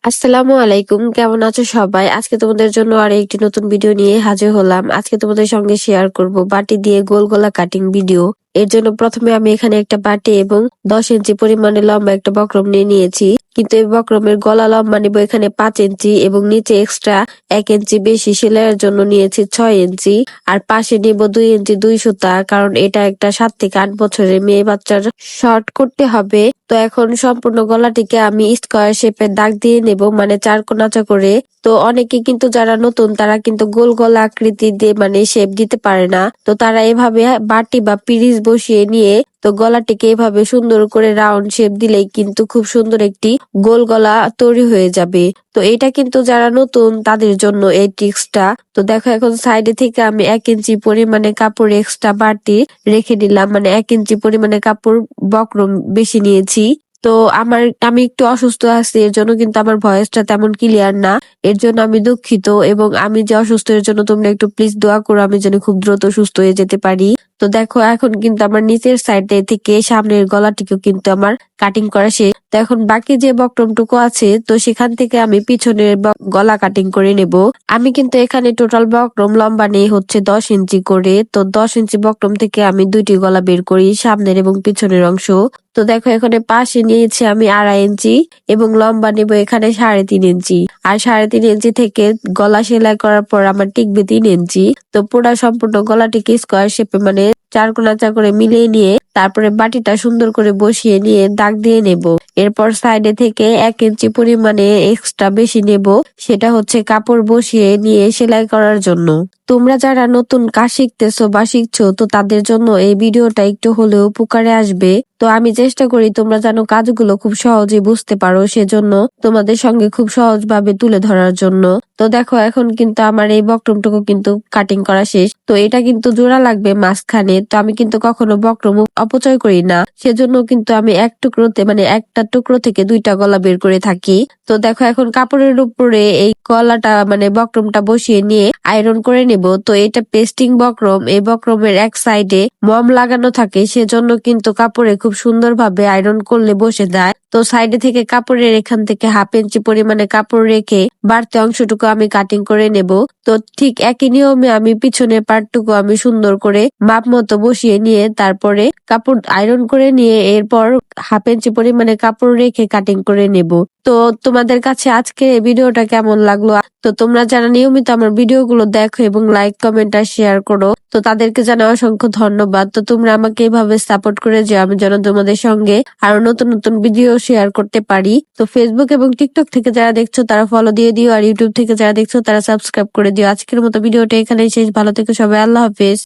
আসসালামু আলাইকুম, কেমন আছো সবাই? আজকে তোমাদের জন্য আর একটি নতুন ভিডিও নিয়ে হাজির হলাম। আজকে তোমাদের সঙ্গে শেয়ার করব বাটি দিয়ে গোল গলা কাটিং ভিডিও। এর জন্য প্রথমে আমি এখানে একটা বাটি এবং 10 ইঞ্চি পরিমাণে লম্বা একটা বক্রম নিয়ে নিয়েছি। কিন্তু এই বক্রমের গলা লম্বা নিব এখানে 5 ইঞ্চি এবং নিচে এক্সট্রা 1 ইঞ্চি বেশি সেলাইয়ের জন্য নিয়েছি 6 ইঞ্চি। আর পাশে নিব 2 ইঞ্চি 2 সুতা, কারণ এটা একটা 7 থেকে 8 বছরের মেয়ে বাচ্চার শর্ট করতে হবে। তো এখন সম্পূর্ণ গলাটিকে আমি স্কোয়ার শেপের দাগ দিয়ে নেব, মানে 4 কোণাচা করে। তো অনেকে কিন্তু যারা নতুন তারা কিন্তু গোল গলা আকৃতি দিয়ে মানে শেপ দিতে পারে না, তো তারা এভাবে বাটি বা পিরিচ বসিয়ে নিয়ে তো গলাটিকে এভাবে সুন্দর করে রাউন্ড শেপ দিলেই কিন্তু খুব সুন্দর একটি গোল গলা তৈরি হয়ে যাবে। তো এটা কিন্তু যারা নতুন তাদের জন্য এই ট্রিক্সটা। তো দেখো, এখন সাইডে থেকে আমি 1 ইঞ্চি পরিমাণে কাপড় এক্সট্রা বাড়তি রেখে দিলাম, মানে 1 ইঞ্চি পরিমাণে কাপড় বক্রম বেশি নিয়েছি। তো আমি একটু অসুস্থ আছি, এর জন্য কিন্তু আমার ভয়েসটা তেমন ক্লিয়ার না। এর জন্য আমি দুঃখিত, এবং আমি যে অসুস্থ এর জন্য তোমরা একটু প্লিজ দোয়া করো আমি যেন খুব দ্রুত সুস্থ হয়ে যেতে পারি। তো দেখো, এখন কিন্তু আমার নিচের সাইডে থেকে সামনের গলাটিকেও কিন্তু আমার কাটিং করা শেষ। তো এখন বাকি যে বক্রমটুকু আছে তো সেখান থেকে আমি পিছনের গলা কাটিং করে নেব। আমি কিন্তু এখানে টোটাল বক্রম লম্বা নেই হচ্ছে 10 ইঞ্চি করে। তো 10 ইঞ্চি বক্রম থেকে আমি দুইটি গলা বের করি, সামনের এবং পিছনের অংশ। তো দেখো, এখানে পাশে নিয়েছি আমি 2.5 ইঞ্চি এবং লম্বা নেব এখানে 3.5 ইঞ্চি। আর 3.5 ইঞ্চি থেকে গলা সেলাই করার পর আমার টিকবে 3 ইঞ্চি। তো পুরা সম্পূর্ণ গলাটিকে স্কোয়ার শেপে মানে 4 কোণাচা করে মিলিয়ে নিয়ে তারপরে বাটিটা সুন্দর করে বসিয়ে নিয়ে দাগ দিয়ে নেব। এরপর সাইডে থেকে 1 ইঞ্চি পরিমাণে এক্সট্রা বেশি নেব, সেটা হচ্ছে কাপড় বসিয়ে নিয়ে সেলাই করার জন্য। তোমরা যারা নতুন কাজ শিখতেছো বা শিখছো তো তাদের জন্য এই ভিডিওটা একটু হলেও উপকারে আসবে। তো আমি চেষ্টা করি তোমরা যেন কাজগুলো খুব সহজে বুঝতে পারো, সেজন্য তোমাদের সঙ্গে খুব সহজভাবে তুলে ধরার জন্য। তো দেখো, এখন কিন্তু আমার এই বক্রমটুকু কিন্তু কাটিং করা শেষ। তো এটা কিন্তু জোড়া লাগবে মাঝখানে, তো আমি কিন্তু কখনো বক্রম অপচয় করি না, সেজন্য কিন্তু আমি এক টুকরোতে মানে একটা টুকরো থেকে দুইটা গলা বের করে থাকি। তো দেখো, এখন কাপড়ের উপরে এই গলাটা মানে বক্রমটা বসিয়ে নিয়ে আয়রন করে নেব। তো এটা পেস্টিং বক্রম, এই বক্রমের এক সাইডে মম লাগানো থাকে, সেজন্য কিন্তু কাপড়ে খুব সুন্দরভাবে আয়রন করলে বসে যায়। তো সাইডে থেকে কাপড়ের এখান থেকে 1/2 ইঞ্চি পরিমাণে কাপড় রেখে বাড়তি অংশটুকু আমি কাটিং করে নেব। তো ঠিক একই নিয়মে আমি পিছনের পার্টটুকু আমি সুন্দর করে মাপ মতো বসিয়ে নিয়ে তারপরে কাপড় আয়রন করে নিয়ে এরপর 1/2 ইঞ্চি পরিমাণে কাপড় রেখে কাটিং করে নেব। তো তোমাদের কাছে আজকে এই ভিডিওটা কেমন লাগলো? তো তোমরা যারা নিয়মিত আমার ভিডিওগুলো দেখো এবং লাইক কমেন্ট আর শেয়ার করো, তো তাদেরকে জানাই অসংখ্য ধন্যবাদ। তো তোমরা আমাকে এভাবে সাপোর্ট করে যাও, আমি যেন তোমাদের সঙ্গে আরো নতুন নতুন ভিডিও শেয়ার করতে পারি। তো ফেসবুক এবং টিকটক থেকে যারা দেখছো তারা ফলো দিয়ে দিও, আর ইউটিউব থেকে যারা দেখছো তারা সাবস্ক্রাইব করে দিও। আজকের মতো ভিডিওটা এখানেই শেষ। ভালো থেকো সবাই, আল্লাহ হাফেজ।